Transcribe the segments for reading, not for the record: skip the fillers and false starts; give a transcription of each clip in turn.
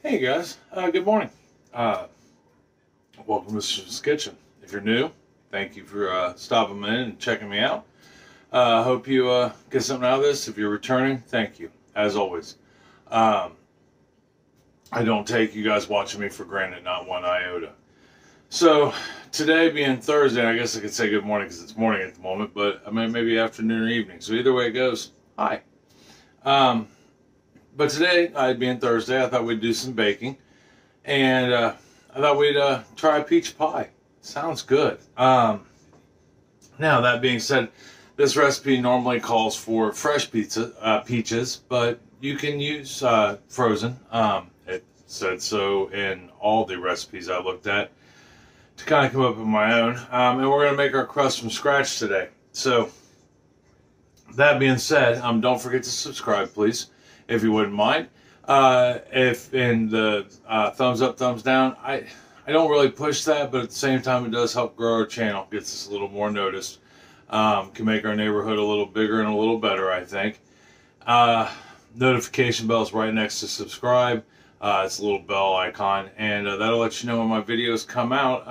Hey guys, good morning. Uh, Welcome to Sister's Kitchen. If you're new, thank you for stopping in and checking me out. Hope you get something out of this. If you're returning, thank you, as always. Um, I don't take you guys watching me for granted, not one iota. So, today being Thursday, I guess I could say good morning because it's morning at the moment, but I mean, maybe afternoon or evening. So, either way it goes, hi. Um, but today, being Thursday, I thought we'd do some baking. And I thought we'd try a peach pie. Sounds good. Now, that being said, this recipe normally calls for fresh peaches, but you can use frozen. It said so in all the recipes I looked at to kind of come up with my own. And we're going to make our crust from scratch today. So, that being said, don't forget to subscribe, please, if you wouldn't mind. If in the thumbs up, thumbs down, I don't really push that, but at the same time, it does help grow our channel, gets us a little more noticed, can make our neighborhood a little bigger and a little better, I think. Notification bell is right next to subscribe. It's a little bell icon, and that'll let you know when my videos come out.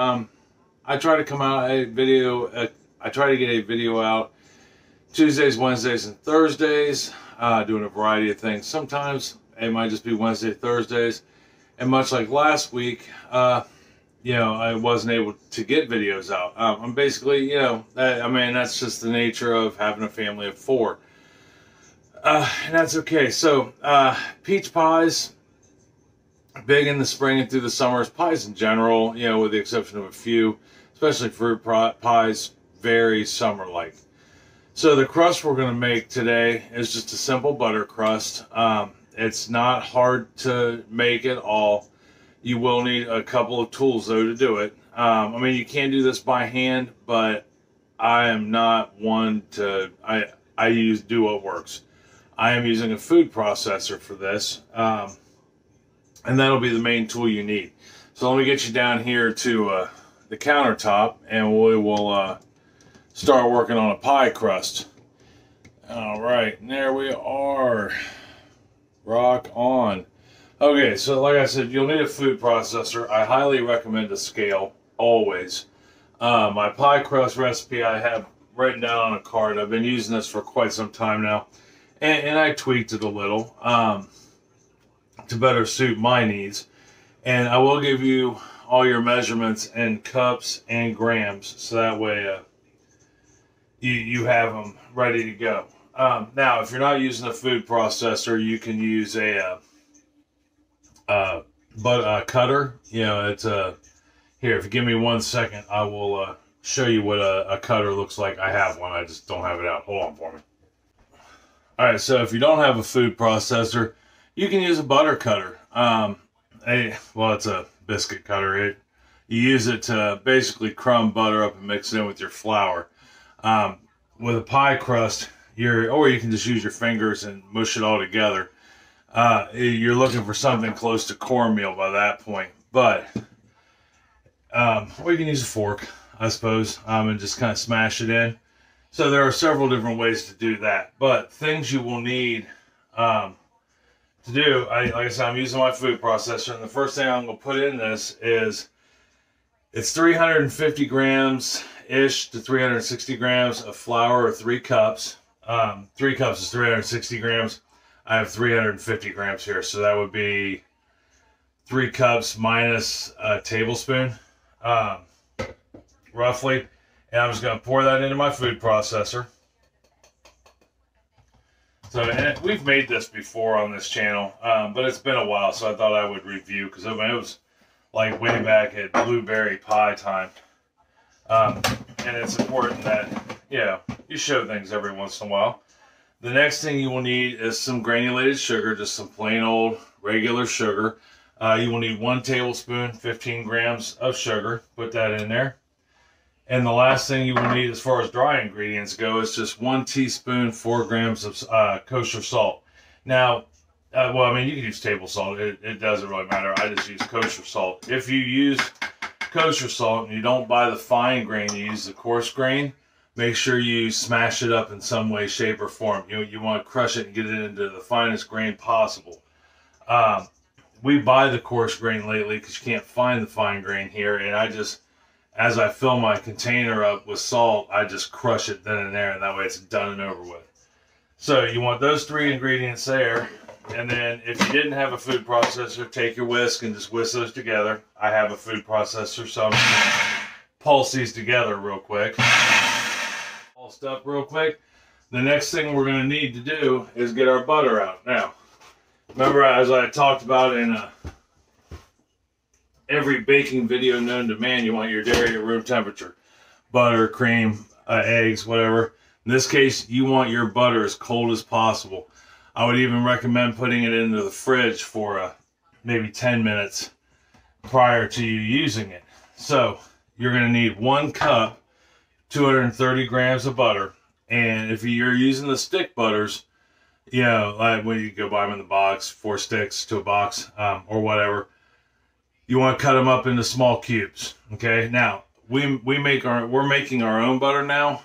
I try to get a video out Tuesdays, Wednesdays, and Thursdays, doing a variety of things. Sometimes it might just be Wednesday, Thursdays. And much like last week, I wasn't able to get videos out. I'm basically, that's just the nature of having a family of four. And that's okay. So, peach pies, big in the spring and through the summers. Pies in general, with the exception of a few, especially fruit pies, very summer-like. So the crust we're going to make today is just a simple butter crust. It's not hard to make at all. You will need a couple of tools though to do it. You can do this by hand, but I am not one to, do what works. I am using a food processor for this, and that'll be the main tool you need. So let me get you down here to the countertop, and we will start working on a pie crust. All right, and there we are. Rock on. Okay, so like I said, you'll need a food processor. I highly recommend a scale, always. My pie crust recipe I have written down on a card. I've been using this for quite some time now, and I tweaked it a little to better suit my needs. And I will give you all your measurements in cups and grams, so that way you have them ready to go. Now, if you're not using a food processor, you can use a cutter. It's here. If you give me 1 second, I will show you what a cutter looks like. I have one. I just don't have it out. Hold on for me. All right. So if you don't have a food processor, you can use a butter cutter. It's a biscuit cutter. You use it to basically crumb butter up and mix it in with your flour. With a pie crust, or you can just use your fingers and mush it all together. You're looking for something close to cornmeal by that point, but or you can use a fork, I suppose, and just kind of smash it in. So there are several different ways to do that, but things you will need to do, like I said, I'm using my food processor, and the first thing I'm going to put in this is it's 350 grams-ish to 360 grams of flour, or 3 cups. 3 cups is 360 grams. I have 350 grams here, so that would be 3 cups minus a tablespoon, roughly. And I'm just going to pour that into my food processor. So, and we've made this before on this channel, but it's been a while, so I thought I would review, because it was like way back at blueberry pie time. And it's important that, you show things every once in a while. The next thing you will need is some granulated sugar, just some plain old regular sugar. You will need 1 tablespoon, 15 grams of sugar. Put that in there. And the last thing you will need as far as dry ingredients go is just 1 teaspoon, 4 grams of kosher salt. Now, you can use table salt. It doesn't really matter. I just use kosher salt. If you use kosher salt and you don't buy the fine grain, you use the coarse grain, make sure you smash it up in some way, shape, or form. You want to crush it and get it into the finest grain possible. we buy the coarse grain lately because you can't find the fine grain here. And I just, as I fill my container up with salt, I just crush it then and there, and that way it's done and over with. So you want those 3 ingredients there. And then if you didn't have a food processor, take your whisk and just whisk those together. I have a food processor, so I'm just going to pulse these together real quick. Pulsed up real quick. The next thing we're going to need to do is get our butter out. Now, remember, as I talked about in every baking video known to man, you want your dairy at room temperature. Butter, cream, eggs, whatever. In this case, you want your butter as cold as possible. I would even recommend putting it into the fridge for maybe 10 minutes prior to you using it. So you're going to need 1 cup, 230 grams of butter. And if you're using the stick butters, you know, like when you go buy them in the box, 4 sticks to a box, or whatever, you want to cut them up into small cubes. Okay. Now we're making our own butter now.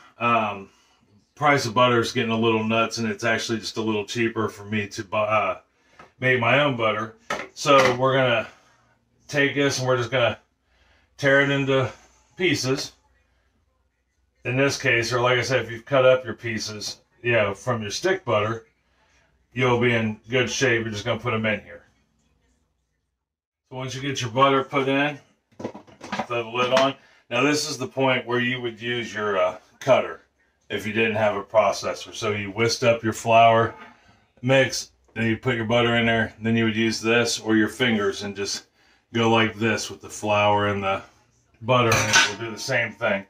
Price of butter is getting a little nuts, and it's actually just a little cheaper for me to make my own butter. So we're gonna take this and we're just gonna tear it into pieces. In this case, or like I said, if you've cut up your pieces, you know, from your stick butter, you'll be in good shape. You're just gonna put them in here. So once you get your butter put in, throw the lid on. Now this is the point where you would use your cutter if you didn't have a processor. So you whisked up your flour mix, then you put your butter in there, then you would use this or your fingers and just go like this with the flour and the butter, and it will do the same thing.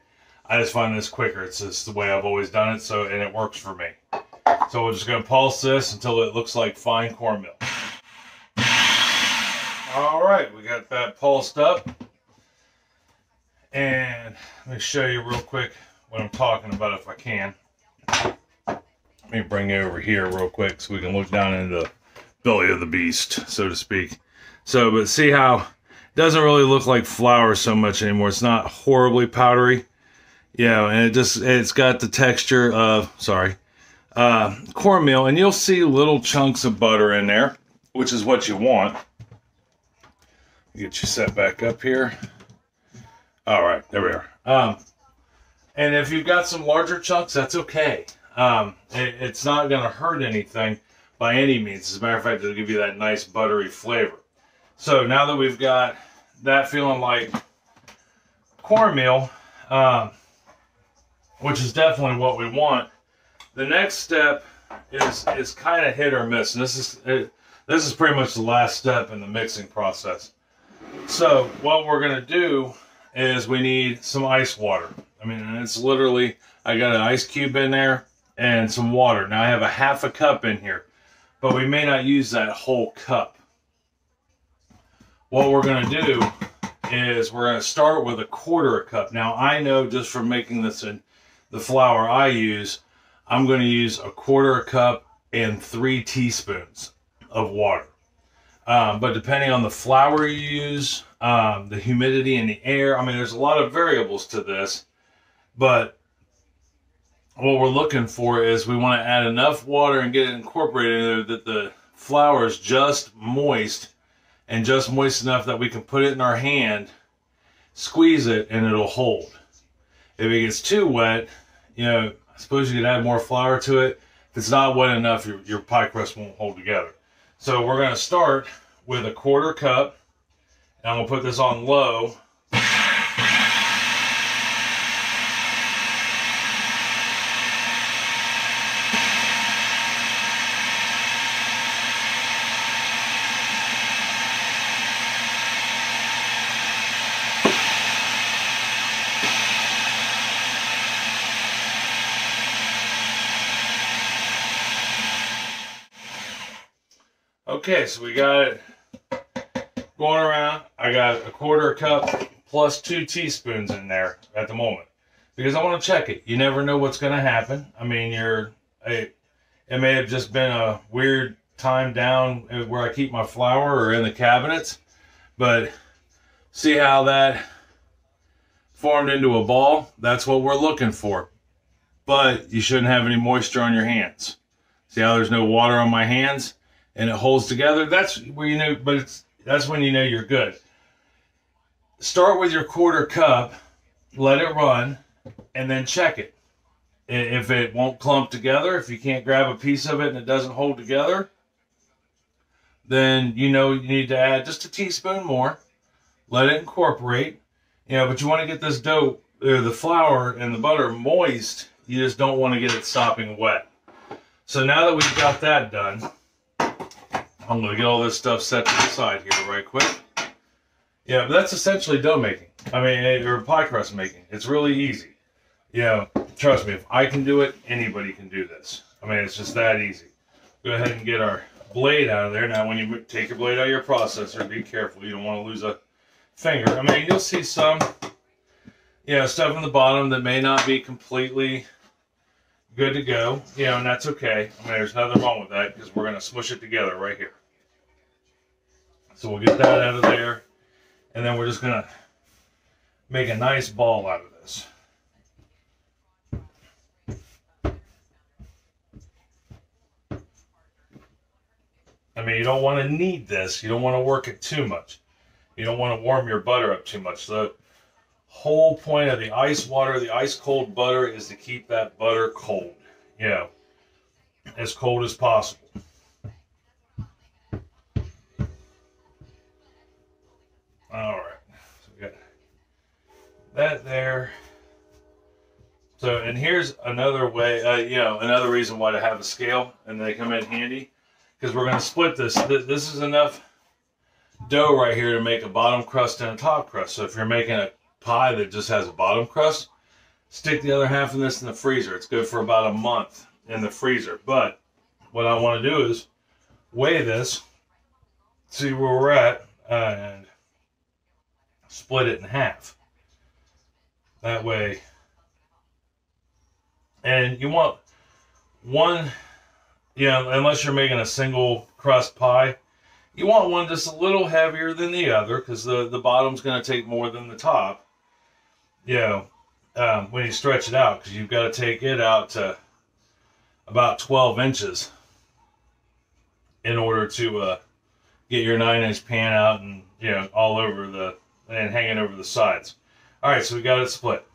I just find this quicker. It's just the way I've always done it, so, and it works for me. So we're just going to pulse this until it looks like fine cornmeal. All right, we got that pulsed up. And let me show you real quick what I'm talking about if I can. Let me bring it over here real quick so we can look down into the belly of the beast, so to speak. So, but see how it doesn't really look like flour so much anymore. It's not horribly powdery. Yeah, and it's got the texture of, cornmeal, and you'll see little chunks of butter in there, which is what you want. Get you set back up here. All right, there we are. And if you've got some larger chunks, that's okay. It's not going to hurt anything by any means. As a matter of fact, it'll give you that nice buttery flavor. So now that we've got that feeling like cornmeal, which is definitely what we want, the next step is kind of hit or miss. And this is pretty much the last step in the mixing process. So what we're going to do is we need some ice water. I mean, and it's literally, I got an ice cube in there and some water. Now I have a half a cup in here, but we may not use that whole cup. What we're going to do is we're going to start with a 1/4 cup. Now I know just from making this in the flour I use, I'm going to use a 1/4 cup and 3 teaspoons of water. But depending on the flour you use, the humidity in the air, I mean, there's a lot of variables to this, but what we're looking for is we want to add enough water and get it incorporated in there that the flour is just moist, and just moist enough that we can put it in our hand, squeeze it, and it'll hold. If it gets too wet, you know, I suppose you could add more flour to it. If it's not wet enough, your pie crust won't hold together. So we're going to start with a 1/4 cup, and I'm going to put this on low. Okay, so we got it going around. I got a 1/4 cup plus 2 teaspoons in there at the moment because I want to check it. You never know what's going to happen. I mean, it may have just been a weird time down where I keep my flour or in the cabinets, but see how that formed into a ball? That's what we're looking for. But you shouldn't have any moisture on your hands. See how there's no water on my hands? And it holds together. That's where you know, but that's when you know you're good. Start with your quarter cup, let it run, and then check it. If it won't clump together, if you can't grab a piece of it and it doesn't hold together, then you know you need to add just a teaspoon more. Let it incorporate. You know, but you want to get this dough, or the flour and the butter moist. You just don't want to get it sopping wet. So now that we've got that done, I'm going to get all this stuff set to the side here right quick. Yeah, but that's essentially dough making. I mean, or pie crust making. It's really easy. You know, trust me, if I can do it, anybody can do this. I mean, it's just that easy. Go ahead and get our blade out of there. Now, when you take your blade out of your processor, be careful. You don't want to lose a finger. I mean, you'll see some, you know, stuff in the bottom that may not be completely good to go, you know, and that's okay. I mean, there's nothing wrong with that because we're going to smush it together right here. So we'll get that out of there, and then we're just going to make a nice ball out of this. I mean, you don't want to knead this. You don't want to work it too much. You don't want to warm your butter up too much. The whole point of the ice water, the ice cold butter, is to keep that butter cold. You know, as cold as possible. All right. So we got that there. So, and here's another way, you know, another reason why to have a scale, and they come in handy, because we're going to split this. This is enough dough right here to make a bottom crust and a top crust. So if you're making a pie that just has a bottom crust, stick the other half of this in the freezer. It's good for about a month in the freezer. But what I want to do is weigh this, see where we're at, and split it in half. That way, and you want one, you know, unless you're making a single crust pie, you want one just a little heavier than the other, because the bottom's going to take more than the top, you know, when you stretch it out, because you've got to take it out to about 12 inches in order to get your 9-inch pan out and, you know, all over the, and hanging over the sides. All right, so we got it split.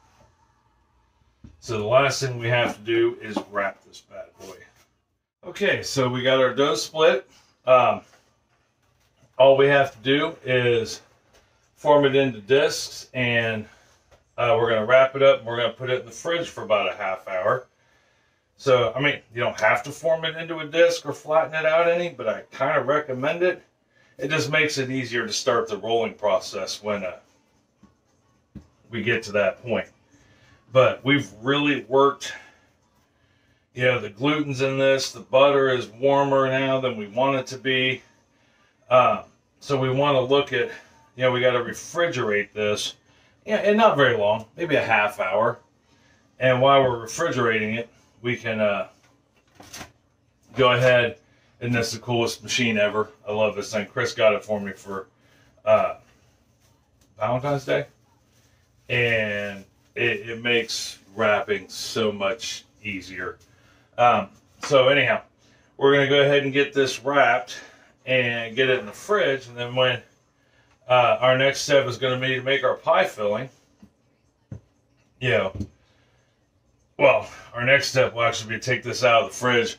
So the last thing we have to do is wrap this bad boy. Okay, so we got our dough split. All we have to do is form it into discs, and we're going to wrap it up, and we're going to put it in the fridge for about a half hour. So, I mean, you don't have to form it into a disc or flatten it out any, but I kind of recommend it. It just makes it easier to start the rolling process when we get to that point. But we've really worked, you know, the gluten's in this, the butter is warmer now than we want it to be. So we want to look at, you know, we got to refrigerate this, yeah, and not very long, maybe a half hour. And while we're refrigerating it, we can go ahead, and this is the coolest machine ever. I love this thing. Chris got it for me for Valentine's Day, and it makes wrapping so much easier. So anyhow, we're going to go ahead and get this wrapped and get it in the fridge, and then when our next step is going to be to make our pie filling, you know, well, our next step will actually be to take this out of the fridge,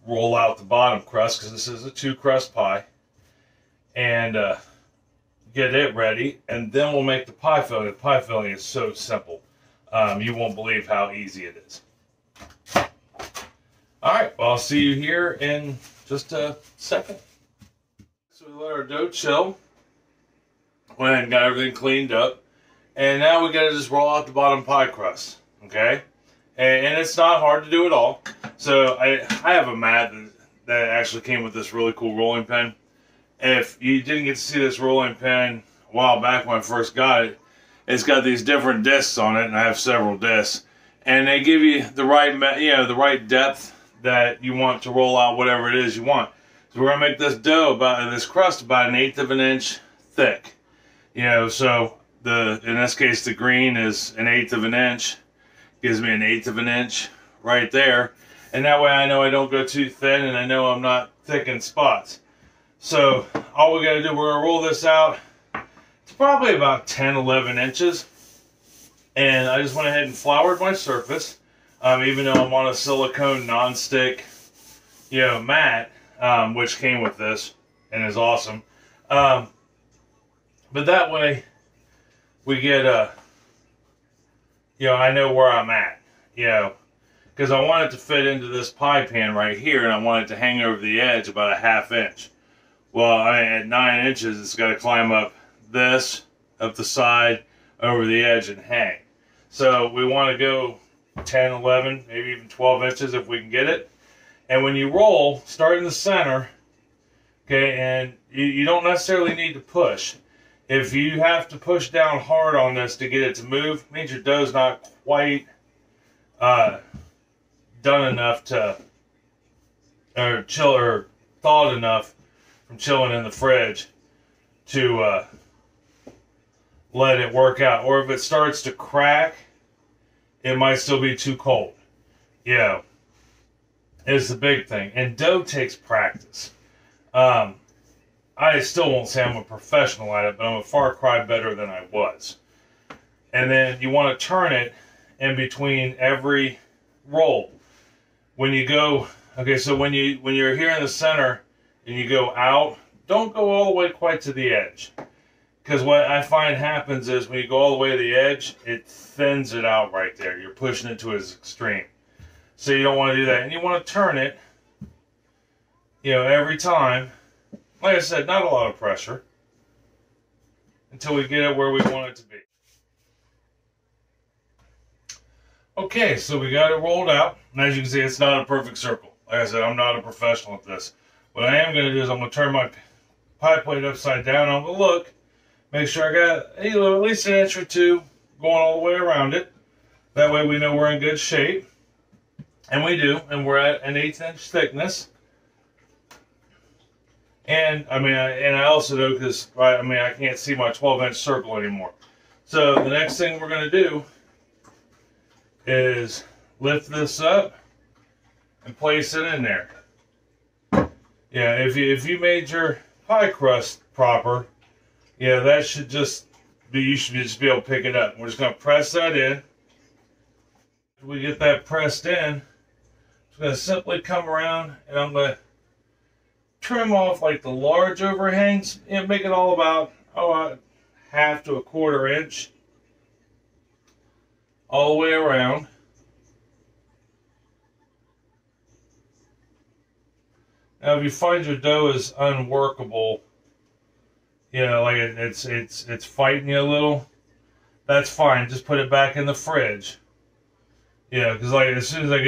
roll out the bottom crust, because this is a 2-crust pie, and get it ready, and then we'll make the pie filling. The pie filling is so simple. You won't believe how easy it is. All right, well, I'll see you here in just a second. So we let our dough chill. Went ahead and got everything cleaned up. And now we got to just roll out the bottom pie crust, okay? And it's not hard to do at all. So I have a mat that actually came with this really cool rolling pin. If you didn't get to see this rolling pin a while back when I first got it, it's got these different discs on it, and I have several discs. And they give you the right, you know, the right depth that you want to roll out whatever it is you want. So we're gonna make this dough this crust about 1/8 of an inch thick. You know, so in this case the green is 1/8 of an inch. Gives me 1/8 of an inch right there. And that way I know I don't go too thin, and I know I'm not thick in spots. So all we got to do, we're going to roll this out. It's probably about 10, 11 inches. And I just went ahead and floured my surface. Even though I'm on a silicone non-stick, mat, which came with this and is awesome. But that way we get I know where I'm at, because I want it to fit into this pie pan right here, and I want it to hang over the edge about a 1/2 inch. Well, at 9 inches, it's got to climb up this, up the side, over the edge, and hang. So we want to go 10, 11, maybe even 12 inches if we can get it. And when you roll, start in the center, okay, and you don't necessarily need to push. If you have to push down hard on this to get it to move, it means your dough's not quite done enough to, or thawed enough from chilling in the fridge to let it work out. Or if it starts to crack, it might still be too cold. Is the big thing. And dough takes practice. I still won't say I'm a professional at it, but I'm a far cry better than I was. And then you want to turn it in between every roll. When you go, okay, so when you're here in the center and you go out, don't go all the way quite to the edge. Because what I find happens is when you go all the way to the edge, it thins it out right there. You're pushing it to its extreme. So you don't want to do that. And you want to turn it, every time. Like I said, not a lot of pressure until we get it where we want it to be. Okay, so we got it rolled out. And as you can see, it's not a perfect circle. Like I said, I'm not a professional at this. What I am going to do is I'm going to turn my pie plate upside down. I'm going to look, make sure I got at least 1 inch or 2 going all the way around it. That way we know we're in good shape. And we do, and we're at an 1/8 inch thickness. And I also know because I can't see my 12-inch circle anymore. So the next thing we're going to do is lift this up and place it in there. If you made your pie crust proper, that should just be, you should just be able to pick it up. We're just going to press that in. After we get that pressed in, I'm going to simply come around and I'm going to trim off like the large overhangs and make it all about 1/2 to 1/4 inch all the way around. Now if you find your dough is unworkable, like it's fighting you a little, that's fine. Just put it back in the fridge. Because like as soon as we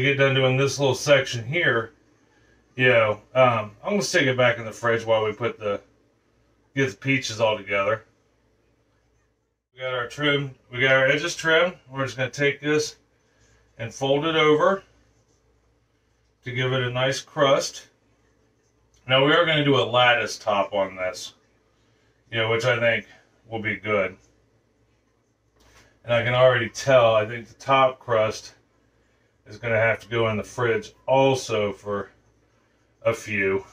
get done doing this little section here, I'm gonna stick it back in the fridge while we get the peaches all together. We got our edges trimmed. We're just gonna take this and fold it over to give it a nice crust. Now we are gonna do a lattice top on this, which I think will be good. And I can already tell, I think the top crust is going to have to go in the fridge also for a few.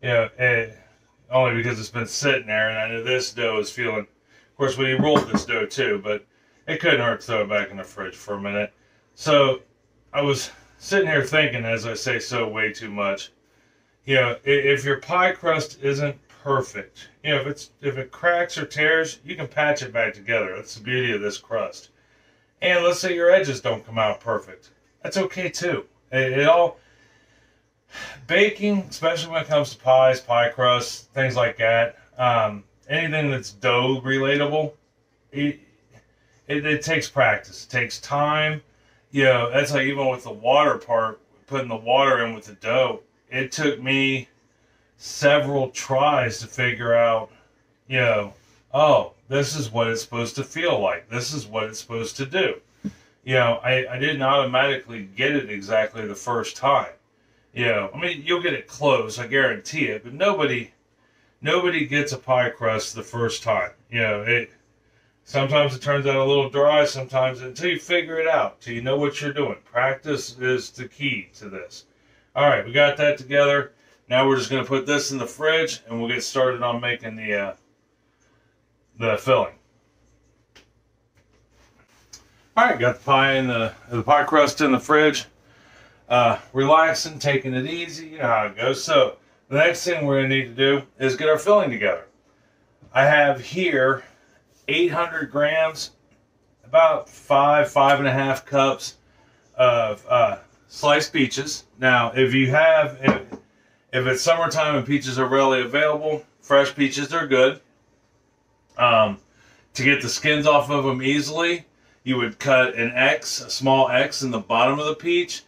Only because it's been sitting there, and I know this dough is feeling, of course we rolled this dough too, but it couldn't hurt to throw it back in the fridge for a minute. So I was sitting here thinking, as I say so way too much, if your pie crust isn't perfect, if it cracks or tears, you can patch it back together. That's the beauty of this crust. And let's say your edges don't come out perfect, that's okay too. Baking, especially when it comes to pies, pie crusts, things like that, anything that's dough relatable, it takes practice. It takes time. That's like even with the water part, putting the water in with the dough, it took me several tries to figure out, oh, this is what it's supposed to feel like. This is what it's supposed to do. I didn't automatically get it exactly the first time. You'll get it close, I guarantee it, but nobody gets a pie crust the first time. Sometimes it turns out a little dry, sometimes until you figure it out, until you know what you're doing. Practice is the key to this. All right, we got that together. Now we're just going to put this in the fridge, and we'll get started on making the filling. All right, got the pie in the pie crust in the fridge. Relaxing, taking it easy, you know how it goes. So the next thing we're going to need to do is get our filling together. I have here 800 grams, about 5.5 cups of sliced peaches. Now, if it's summertime and peaches are readily available, fresh peaches are good. To get the skins off of them easily, you would cut a small X in the bottom of the peach,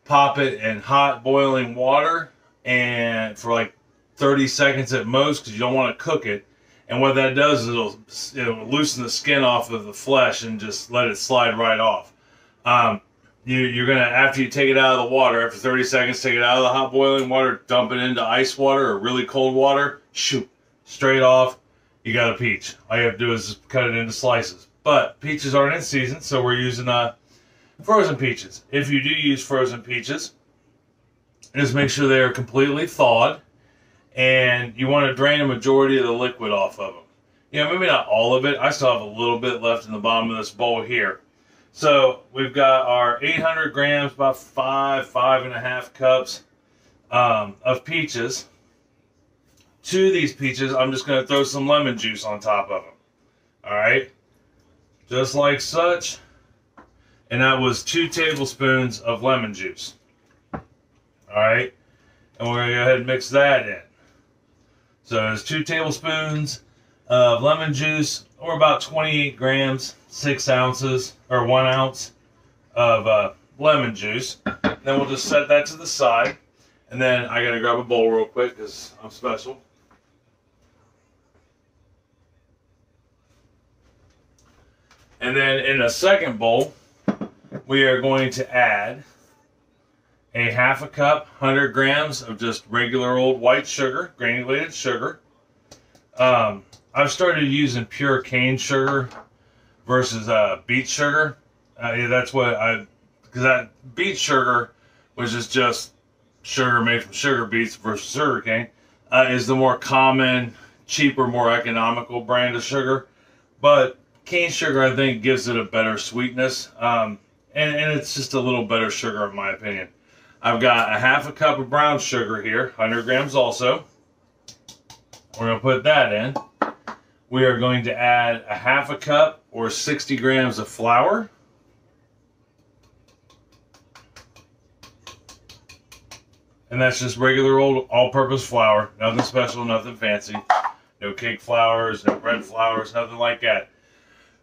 pop it in hot boiling water, and for like 30 seconds at most, because you don't want to cook it. And what that does is it'll loosen the skin off of the flesh and just let it slide right off. You're gonna, after you take it out of the water, after 30 seconds, take it out of the hot boiling water, dump it into ice water or really cold water, shoot, straight off, you got a peach. All you have to do is just cut it into slices. But peaches aren't in season, so we're using frozen peaches. If you do use frozen peaches, just make sure they're completely thawed, and you want to drain a majority of the liquid off of them. You know, maybe not all of it. I still have a little bit left in the bottom of this bowl here. So we've got our 800 grams, about 5.5 cups of peaches. To these peaches, I'm just going to throw some lemon juice on top of them. All right, just like such. And that was 2 tablespoons of lemon juice. All right, and we're going to go ahead and mix that in. So there's 2 tablespoons of lemon juice, or about 28 grams, 6 ounces, or 1 ounce of lemon juice. Then we'll just set that to the side. And then I got to grab a bowl real quick because I'm special. And then in a second bowl, we are going to add a 1/2 cup, 100 grams of just regular old white sugar, granulated sugar. I've started using pure cane sugar versus beet sugar. That's what because that beet sugar, which is just sugar made from sugar beets versus sugar cane, is the more common, cheaper, more economical brand of sugar. But cane sugar, I think, gives it a better sweetness, and it's just a little better sugar in my opinion. I've got a 1/2 cup of brown sugar here, 100 grams also. We're going to put that in. We are going to add a 1/2 cup or 60 grams of flour. And that's just regular old all-purpose flour. Nothing special, nothing fancy. No cake flours, no bread flours, nothing like that.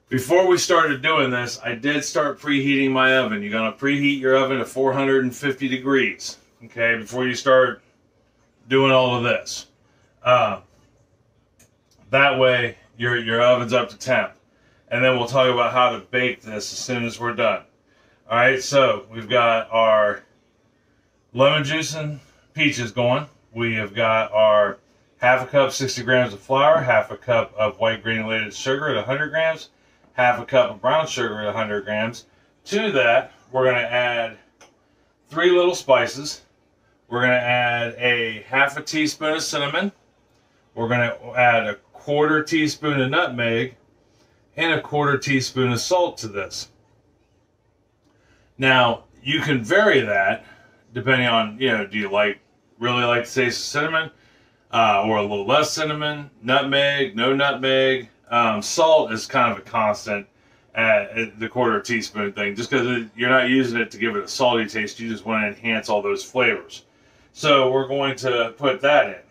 Before we started doing this, I did start preheating my oven. You're going to preheat your oven to 450 degrees, okay, before you start doing all of this. That way, your oven's up to temp. And then we'll talk about how to bake this as soon as we're done. All right, so we've got our lemon juice and peaches going. We have got our 1/2 cup, 60 grams of flour, 1/2 cup of white granulated sugar at 100 grams, 1/2 cup of brown sugar at 100 grams. To that, we're going to add 3 little spices. We're going to add a 1/2 teaspoon of cinnamon. We're going to add a 1/4 teaspoon of nutmeg and a 1/4 teaspoon of salt to this. Now, you can vary that depending on, you know, do you really like the taste of cinnamon or a little less cinnamon, nutmeg, no nutmeg. Salt is kind of a constant at the 1/4 teaspoon thing, just because you're not using it to give it a salty taste. You just want to enhance all those flavors. So we're going to put that in.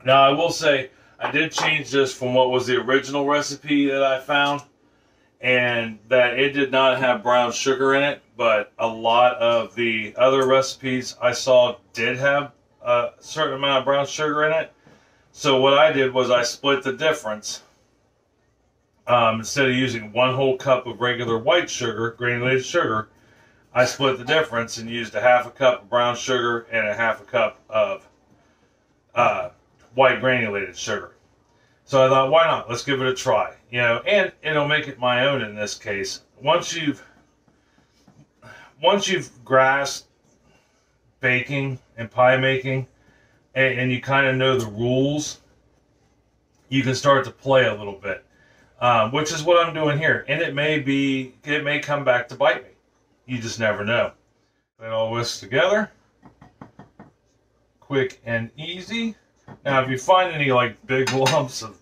Now, I will say, I did change this from what was the original recipe that I found, and that it did not have brown sugar in it, but a lot of the other recipes I saw did have a certain amount of brown sugar in it. So what I did was I split the difference. Instead of using 1 whole cup of regular white sugar, granulated sugar, I split the difference and used a 1/2 cup of brown sugar and a 1/2 cup of white granulated sugar. So I thought, why not? Let's give it a try. You know, and it'll make it my own in this case. Once you've grasped baking and pie making, and you kind of know the rules, you can start to play a little bit, which is what I'm doing here. And it may come back to bite me. You just never know. That all whisks together, quick and easy. Now, if you find any like big lumps of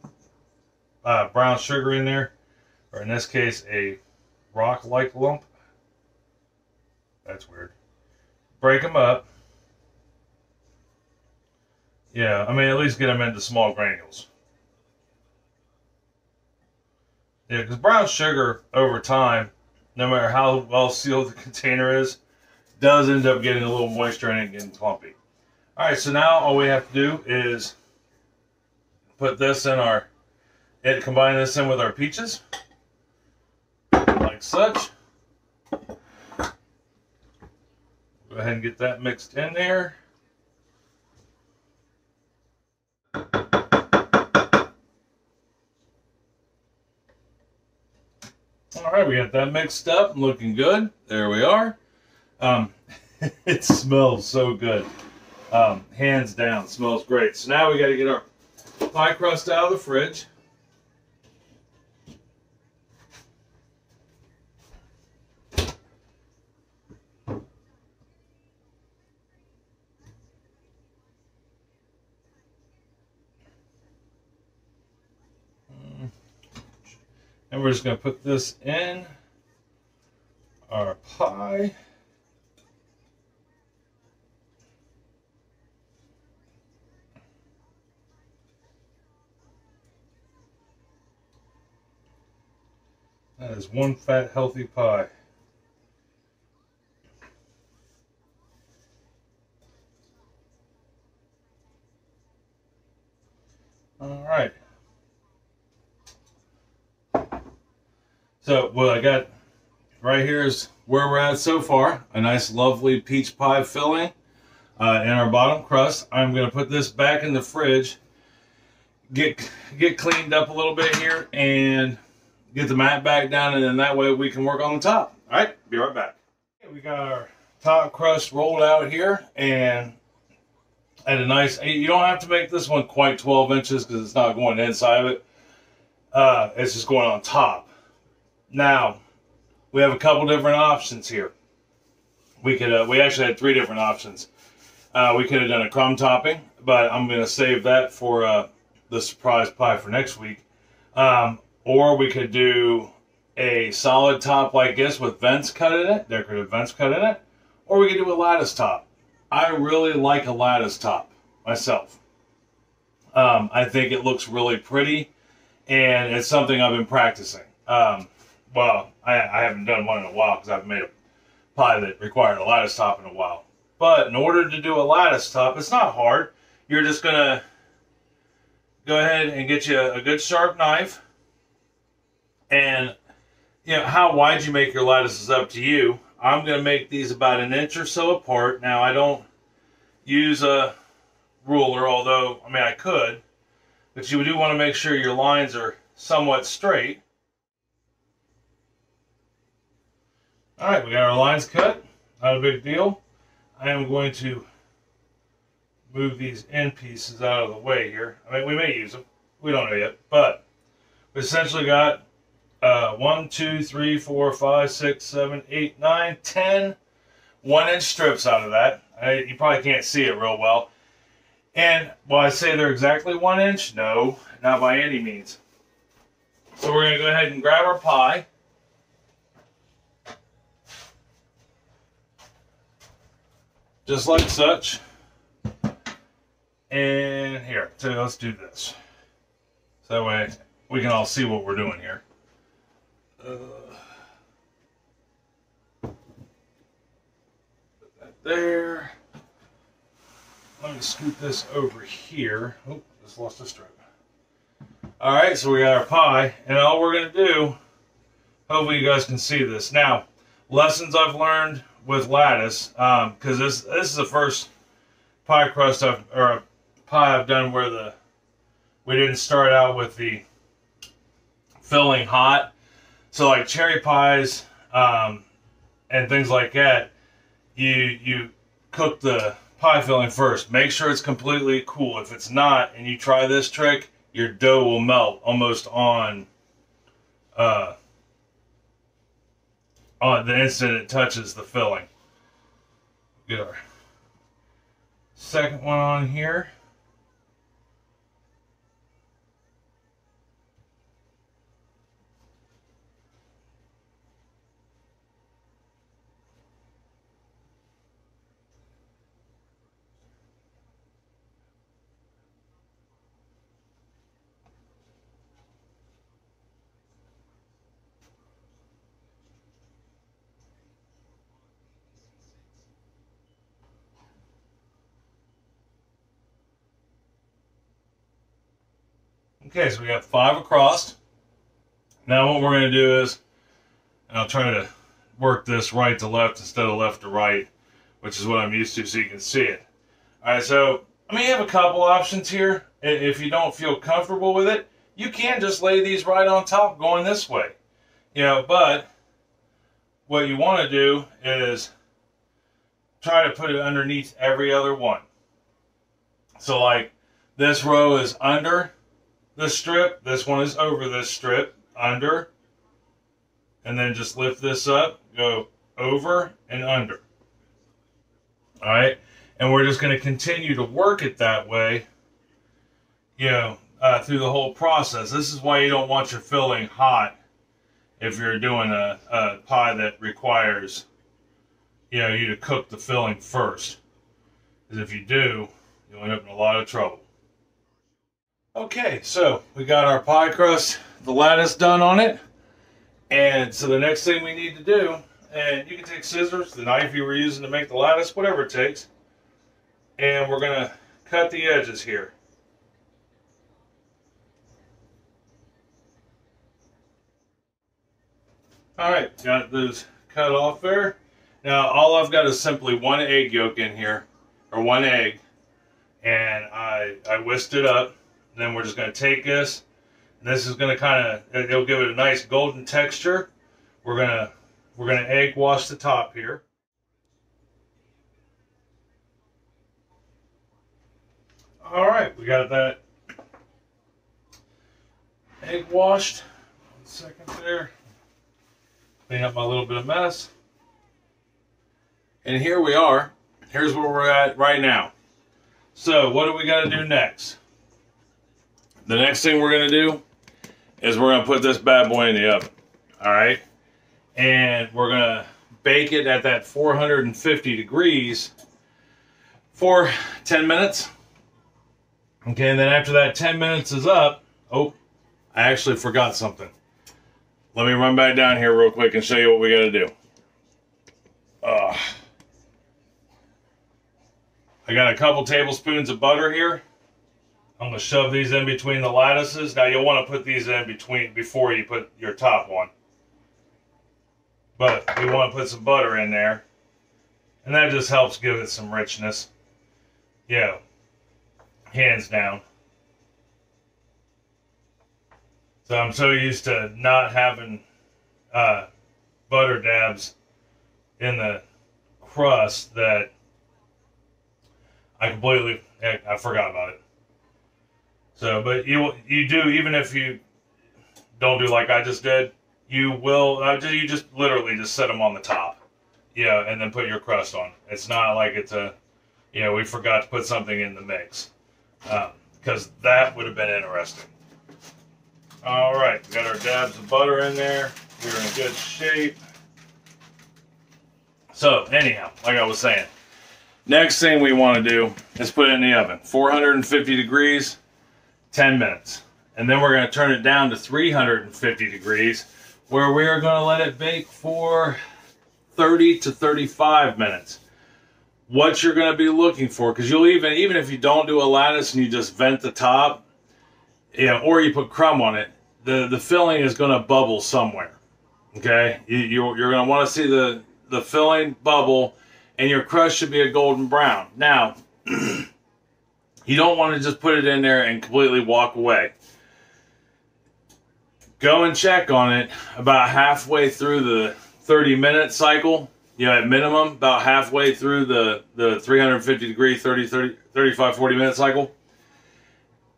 brown sugar in there, or in this case, a rock-like lump, that's weird. Break them up. Yeah, I mean, at least get them into small granules. Yeah, because brown sugar, over time, no matter how well sealed the container is, does end up getting a little moisture in it and getting clumpy. Alright, so now all we have to do is put this in combine this in with our peaches, like such. Go ahead and get that mixed in there. Alright, we got that mixed up and looking good. There we are. It smells so good. Hands down, smells great. So now we got to get our pie crust out of the fridge. And we're just going to put this in our pie. That is one fat, healthy pie. All right. So what I got right here is where we're at so far. A nice, lovely peach pie filling in our bottom crust. I'm going to put this back in the fridge, get cleaned up a little bit here, and get the mat back down, and then that way we can work on the top. All right, be right back. We got our top crust rolled out here, and at a nice, you don't have to make this one quite 12 inches because it's not going inside of it. It's just going on top. Now, we have a couple different options here. We actually had 3 different options. We could have done a crumb topping, but I'm going to save that for the surprise pie for next week. Or we could do a solid top like this with vents cut in it, decorative vents cut in it. Or we could do a lattice top. I really like a lattice top myself. I think it looks really pretty, and it's something I've been practicing. Well, I haven't done one in a while because I haven't made a pie that required a lattice top in a while. But in order to do a lattice top, it's not hard. You're just going to go ahead and get you a good sharp knife. And, you know, how wide you make your lattice is up to you. I'm going to make these about 1 inch or so apart. Now, I don't use a ruler, although, I mean, I could. But you do want to make sure your lines are somewhat straight. Alright, we got our lines cut. Not a big deal. I am going to move these end pieces out of the way here. I mean, we may use them. We don't know yet. But we essentially got 1, 2, 3, 4, 5, 6, 7, 8, 9, 10 1-inch strips out of that. You probably can't see it real well. And will I say they're exactly 1 inch? No, not by any means. So we're going to go ahead and grab our pie. Just like such. And here, so let's do this. So that way we can all see what we're doing here. Put that there. Let me scoot this over here. Oh, just lost a strip. Alright, so we got our pie, and all we're going to do, hopefully you guys can see this. Now, lessons I've learned with lattice, because this is the first pie crust pie I've done where we didn't start out with the filling hot. So like cherry pies and things like that, you cook the pie filling first. Make sure it's completely cool. If it's not, and you try this trick, your dough will melt almost on the instant it touches the filling. Get our second one on here. Okay, so we got 5 across. Now what we're going to do is, and I'll try to work this right to left instead of left to right, which is what I'm used to so you can see it. Alright, so I mean, you have a couple options here. If you don't feel comfortable with it, you can just lay these right on top going this way. You know, but what you want to do is try to put it underneath every other one. So like this row is under the strip, this one is over this strip, under, and then just lift this up, go over and under. Alright, and we're just going to continue to work it that way, you know, through the whole process. This is why you don't want your filling hot if you're doing a pie that requires, you know, you to cook the filling first. Because if you do, you'll end up in a lot of trouble. Okay, so we got our pie crust, the lattice done on it. And so the next thing we need to do, and you can take scissors, the knife you were using to make the lattice, whatever it takes. And we're going to cut the edges here. Alright, got those cut off there. Now all I've got is simply 1 egg yolk in here, or 1 egg. And I whisked it up. And then we're just going to take this, and this is going to kind of, it'll give it a nice golden texture. We're going to egg wash the top here. All right, we got that egg washed. 1 second there. Clean up my little bit of mess. And here we are. Here's where we're at right now. So what do we got to do next? The next thing we're going to do is we're going to put this bad boy in the oven. All right. And we're going to bake it at that 450 degrees for 10 minutes. Okay. And then after that 10 minutes is up, oh, I actually forgot something. Let me run back down here real quick and show you what we got to do. I got a couple tablespoons of butter here. I'm going to shove these in between the lattices. Now you'll want to put these in between before you put your top one. But we want to put some butter in there. And that just helps give it some richness. Yeah, hands down. So I'm so used to not having butter dabs in the crust that I forgot about it. So, but you do, even if you don't do like I just did, you will, you just literally just set them on the top, yeah, and then put your crust on. It's not like it's a, you know, we forgot to put something in the mix, because that would have been interesting. All right, we got our dabs of butter in there. We're in good shape. So, anyhow, like I was saying, next thing we want to do is put it in the oven, 450 degrees. 10 minutes. And then we're going to turn it down to 350 degrees where we are going to let it bake for 30 to 35 minutes. What you're going to be looking for, because you'll even if you don't do a lattice and you just vent the top, you know, or you put crumb on it, the filling is going to bubble somewhere. Okay? You're going to want to see the filling bubble, and your crust should be a golden brown. Now, you don't want to just put it in there and completely walk away. Go and check on it about halfway through the 30-minute cycle. you know, at minimum, about halfway through the 350 degree, 35, 40 minute cycle.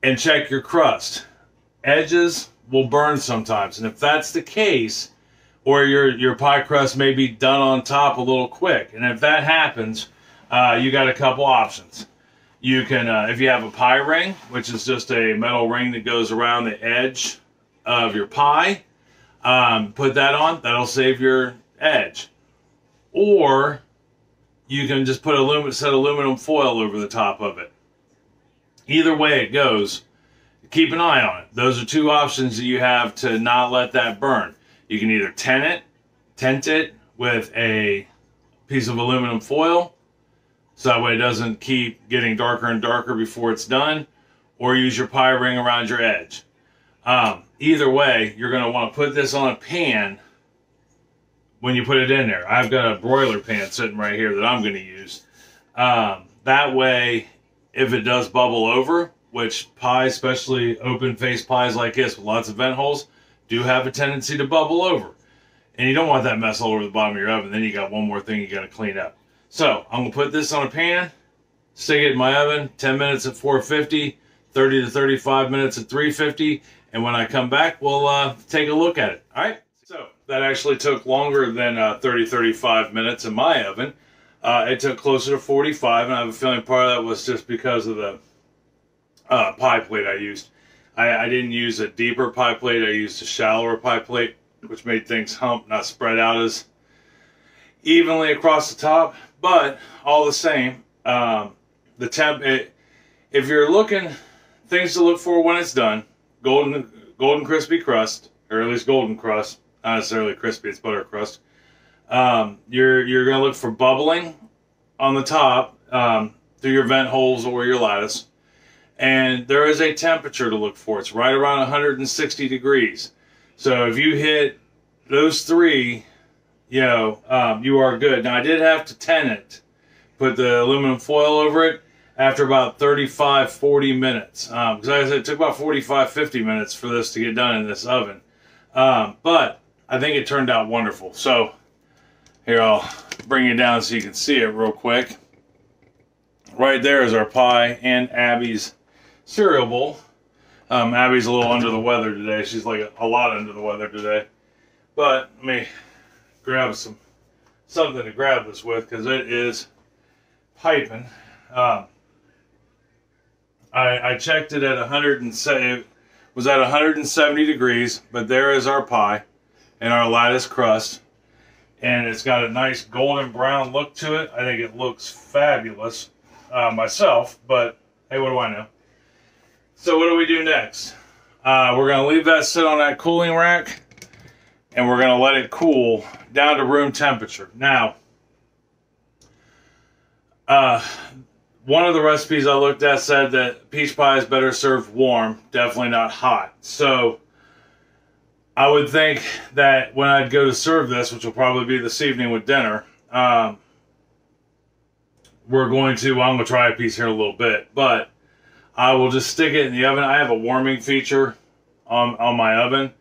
And check your crust. Edges will burn sometimes. And if that's the case, or your pie crust may be done on top a little quick. And if that happens, you got a couple options. You can, if you have a pie ring, which is just a metal ring that goes around the edge of your pie, put that on. That'll save your edge. Or you can just put set aluminum foil over the top of it. Either way it goes, keep an eye on it. Those are two options that you have to not let that burn. You can either tent it with a piece of aluminum foil, so that way it doesn't keep getting darker and darker before it's done, or use your pie ring around your edge. Either way, you're going to want to put this on a pan when you put it in there. I've got a broiler pan sitting right here that I'm going to use. That way, if it does bubble over, which pies, especially open face pies like this with lots of vent holes, do have a tendency to bubble over. And you don't want that mess all over the bottom of your oven. Then you got one more thing you got to clean up. So I'm going to put this on a pan, stick it in my oven, 10 minutes at 450, 30 to 35 minutes at 350. And when I come back, we'll take a look at it. All right. So that actually took longer than 35 minutes in my oven. It took closer to 45, and I have a feeling part of that was just because of the pie plate I used. I didn't use a deeper pie plate. I used a shallower pie plate, which made things hump, not spread out as evenly across the top. But all the same, the temp. If you're looking, things to look for when it's done: golden crispy crust, or at least golden crust. Not necessarily crispy. It's butter crust. You're gonna look for bubbling on the top through your vent holes or your lattice. And there is a temperature to look for. It's right around 160 degrees. So if you hit those three, you know, you are good. Now I did have to tent it, put the aluminum foil over it after about 35, 40 minutes. Because like I said, it took about 45, 50 minutes for this to get done in this oven. But I think it turned out wonderful. So here, I'll bring it down so you can see it real quick. Right there is our pie and Abby's cereal bowl. Abby's a little under the weather today. She's like a lot under the weather today. But let me grab something to grab this with, because it is piping. I checked it at 170 degrees, but there is our pie and our lattice crust. And it's got a nice golden brown look to it. I think it looks fabulous myself, but hey, what do I know? So what do we do next? We're going to leave that sit on that cooling rack, and we're going to let it cool down to room temperature. Now, one of the recipes I looked at said that peach pie is better served warm, definitely not hot. So I would think that when I'd go to serve this, which will probably be this evening with dinner, I'm going to try a piece here in a little bit, but I will just stick it in the oven. I have a warming feature on my oven,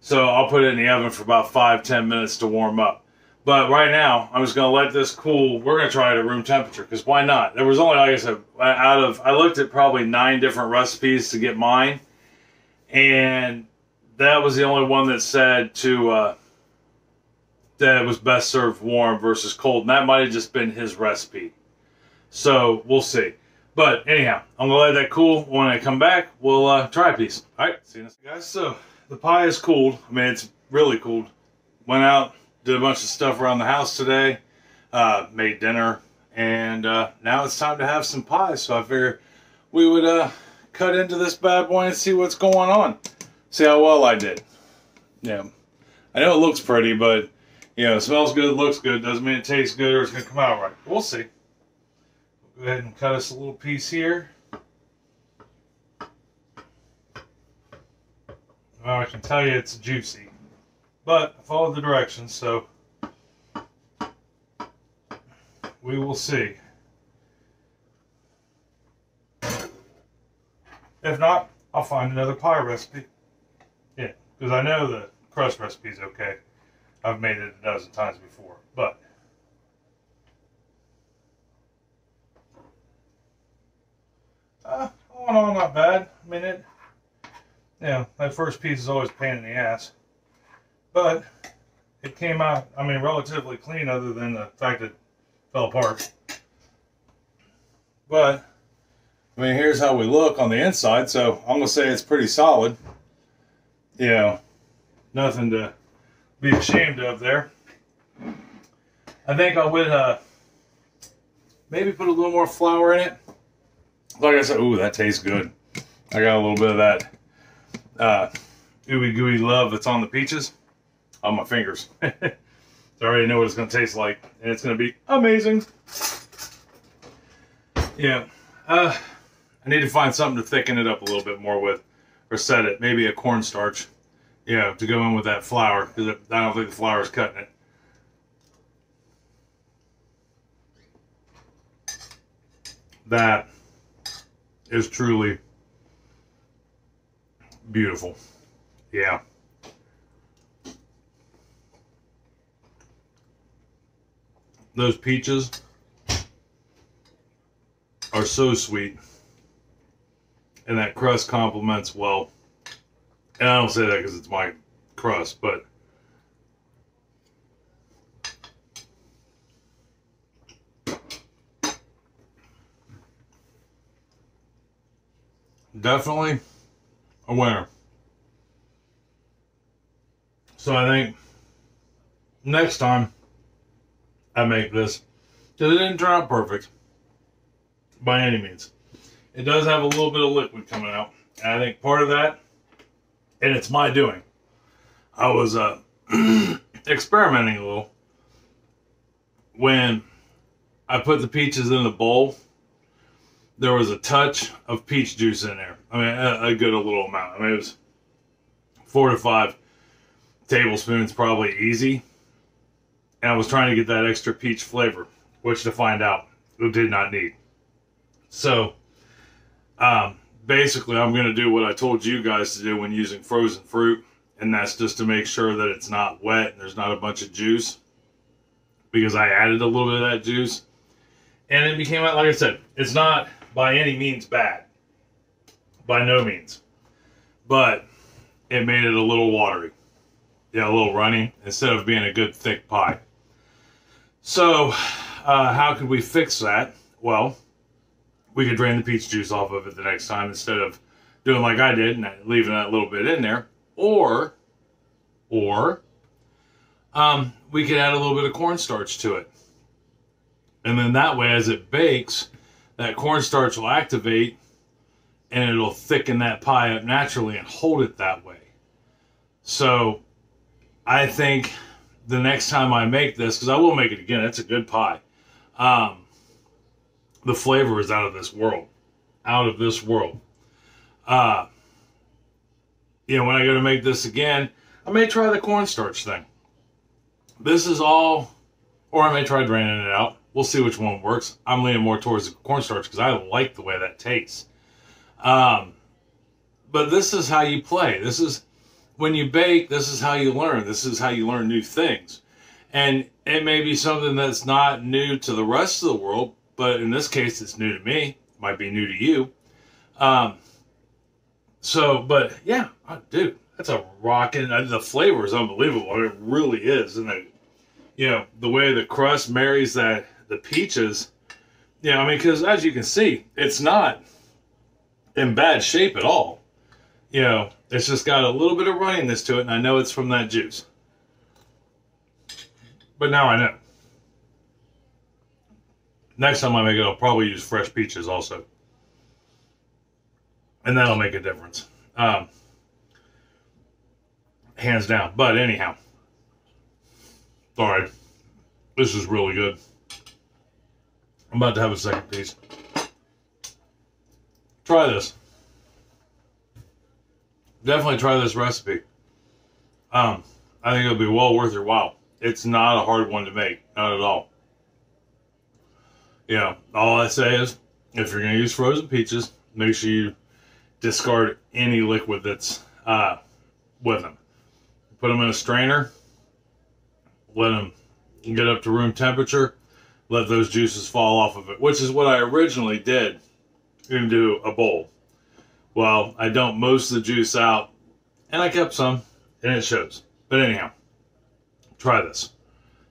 so I'll put it in the oven for about 5-10 minutes to warm up. But right now, I'm just going to let this cool. We're going to try it at room temperature, because why not? There was only, like I said, I looked at probably 9 different recipes to get mine, and that was the only one that said that it was best served warm versus cold, and that might have just been his recipe. So we'll see. But anyhow, I'm gonna let that cool. When I come back, we'll try a piece. All right, see you next, guys. So the pie is cooled. I mean, it's really cooled. Went out, did a bunch of stuff around the house today, made dinner, and now it's time to have some pie. So I figured we would cut into this bad boy and see what's going on. See how well I did. Yeah, I know it looks pretty, but you know, it smells good, looks good, doesn't mean it tastes good or it's gonna come out right. We'll see. Go ahead and cut us a little piece here. Well, I can tell you it's juicy, but I followed the directions, so we will see. If not, I'll find another pie recipe. Yeah, because I know the crust recipe is okay. I've made it a dozen times before, but All in all, not bad. I mean, that first piece is always a pain in the ass. But it came out, I mean, relatively clean other than the fact it fell apart. But, I mean, here's how we look on the inside. So I'm going to say it's pretty solid. Nothing to be ashamed of there. I think I would maybe put a little more flour in it. Like I said, ooh, that tastes good. I got a little bit of that ooey gooey love that's on the peaches on my fingers. So I already know what it's going to taste like, and it's going to be amazing. I need to find something to thicken it up a little bit more with, or set it. Maybe a cornstarch, to go in with that flour, because I don't think the flour is cutting it. That is truly beautiful. Yeah. Those peaches are so sweet. And that crust complements well. And I don't say that because it's my crust, but definitely a winner. So I think next time I make this, because it didn't turn out perfect by any means. It does have a little bit of liquid coming out. And I think part of that, and it's my doing, I was experimenting a little. When I put the peaches in the bowl, there was a touch of peach juice in there. I mean, a good little amount. I mean, it was 4 to 5 tablespoons, probably easy. And I was trying to get that extra peach flavor, which, to find out, it did not need. So, basically, I'm going to do what I told you guys to do when using frozen fruit. And that's just to make sure that it's not wet and there's not a bunch of juice. Because I added a little bit of that juice. And it became, like I said, it's not by any means bad. By no means. But it made it a little watery. Yeah, a little runny, instead of being a good thick pie. So, how could we fix that? Well, we could drain the peach juice off of it the next time instead of doing like I did and leaving that little bit in there. Or we could add a little bit of cornstarch to it. And then that way, as it bakes, that cornstarch will activate and it'll thicken that pie up naturally and hold it that way. So I think the next time I make this, because I will make it again, it's a good pie. The flavor is out of this world. Out of this world. When I go to make this again, I may try the cornstarch thing. This is all, or I may try draining it out. We'll see which one works. I'm leaning more towards the cornstarch because I like the way that tastes. But this is how you play. This is, when you bake, this is how you learn. This is how you learn new things. And it may be something that's not new to the rest of the world, but in this case, it's new to me. It might be new to you. But yeah, dude, that's a rockin', the flavor is unbelievable. It really is. And the way the crust marries the peaches, I mean, because as you can see, it's not in bad shape at all. It's just got a little bit of runniness to it, and I know it's from that juice. But now I know. Next time I make it, I'll probably use fresh peaches also. And that'll make a difference. Hands down. But anyhow. Sorry. This is really good. I'm about to have a second piece. Try this. Definitely try this recipe. I think it'll be well worth your while. It's not a hard one to make. Not at all. All I say is, if you're going to use frozen peaches, make sure you discard any liquid that's with them. Put them in a strainer. Let them get up to room temperature. Let those juices fall off of it, which is what I originally did into a bowl. Well, I dumped most of the juice out, and I kept some, and it shows. But anyhow, try this.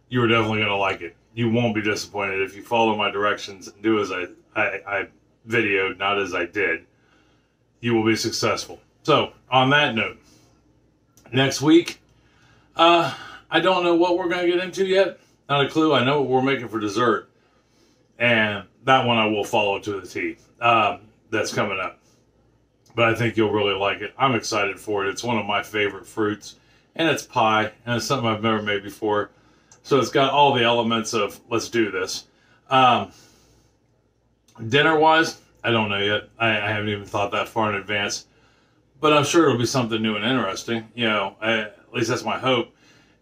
You are definitely going to like it. You won't be disappointed if you follow my directions and do as I videoed, not as I did. You will be successful. So, on that note, next week, I don't know what we're going to get into yet. Not a clue. I know what we're making for dessert. And that one I will follow to the T. That's coming up. But I think you'll really like it. I'm excited for it. It's one of my favorite fruits. And it's pie. And it's something I've never made before. So it's got all the elements of, let's do this. Dinner-wise, I don't know yet. I haven't even thought that far in advance. But I'm sure it'll be something new and interesting. You know, at least that's my hope.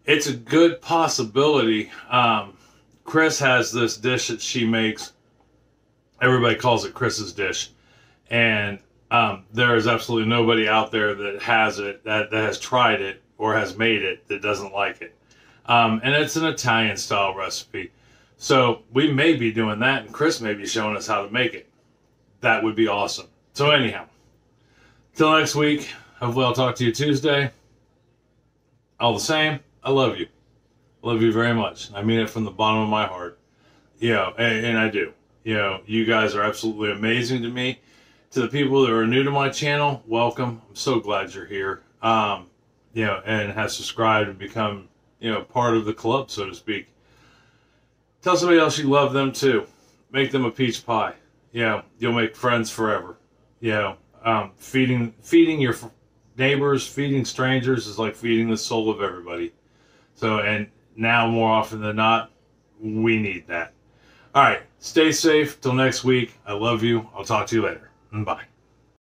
It's a good possibility. Chris has this dish that she makes. Everybody calls it Chris's dish. And there is absolutely nobody out there that has it, that has tried it or has made it that doesn't like it. And it's an Italian-style recipe. So we may be doing that, and Chris may be showing us how to make it. That would be awesome. So anyhow, till next week, hopefully I'll talk to you Tuesday. All the same, I love you. I love you very much. I mean it from the bottom of my heart. You know, and I do. You know, you guys are absolutely amazing to me. To the people that are new to my channel, welcome. I'm so glad you're here. You know, and have subscribed and become, you know, part of the club, so to speak. Tell somebody else you love them too. Make them a peach pie. You know, you'll make friends forever. You know, feeding your neighbors, feeding strangers is like feeding the soul of everybody. So, and now more often than not, we need that. All right, stay safe till next week. I love you. I'll talk to you later. Bye.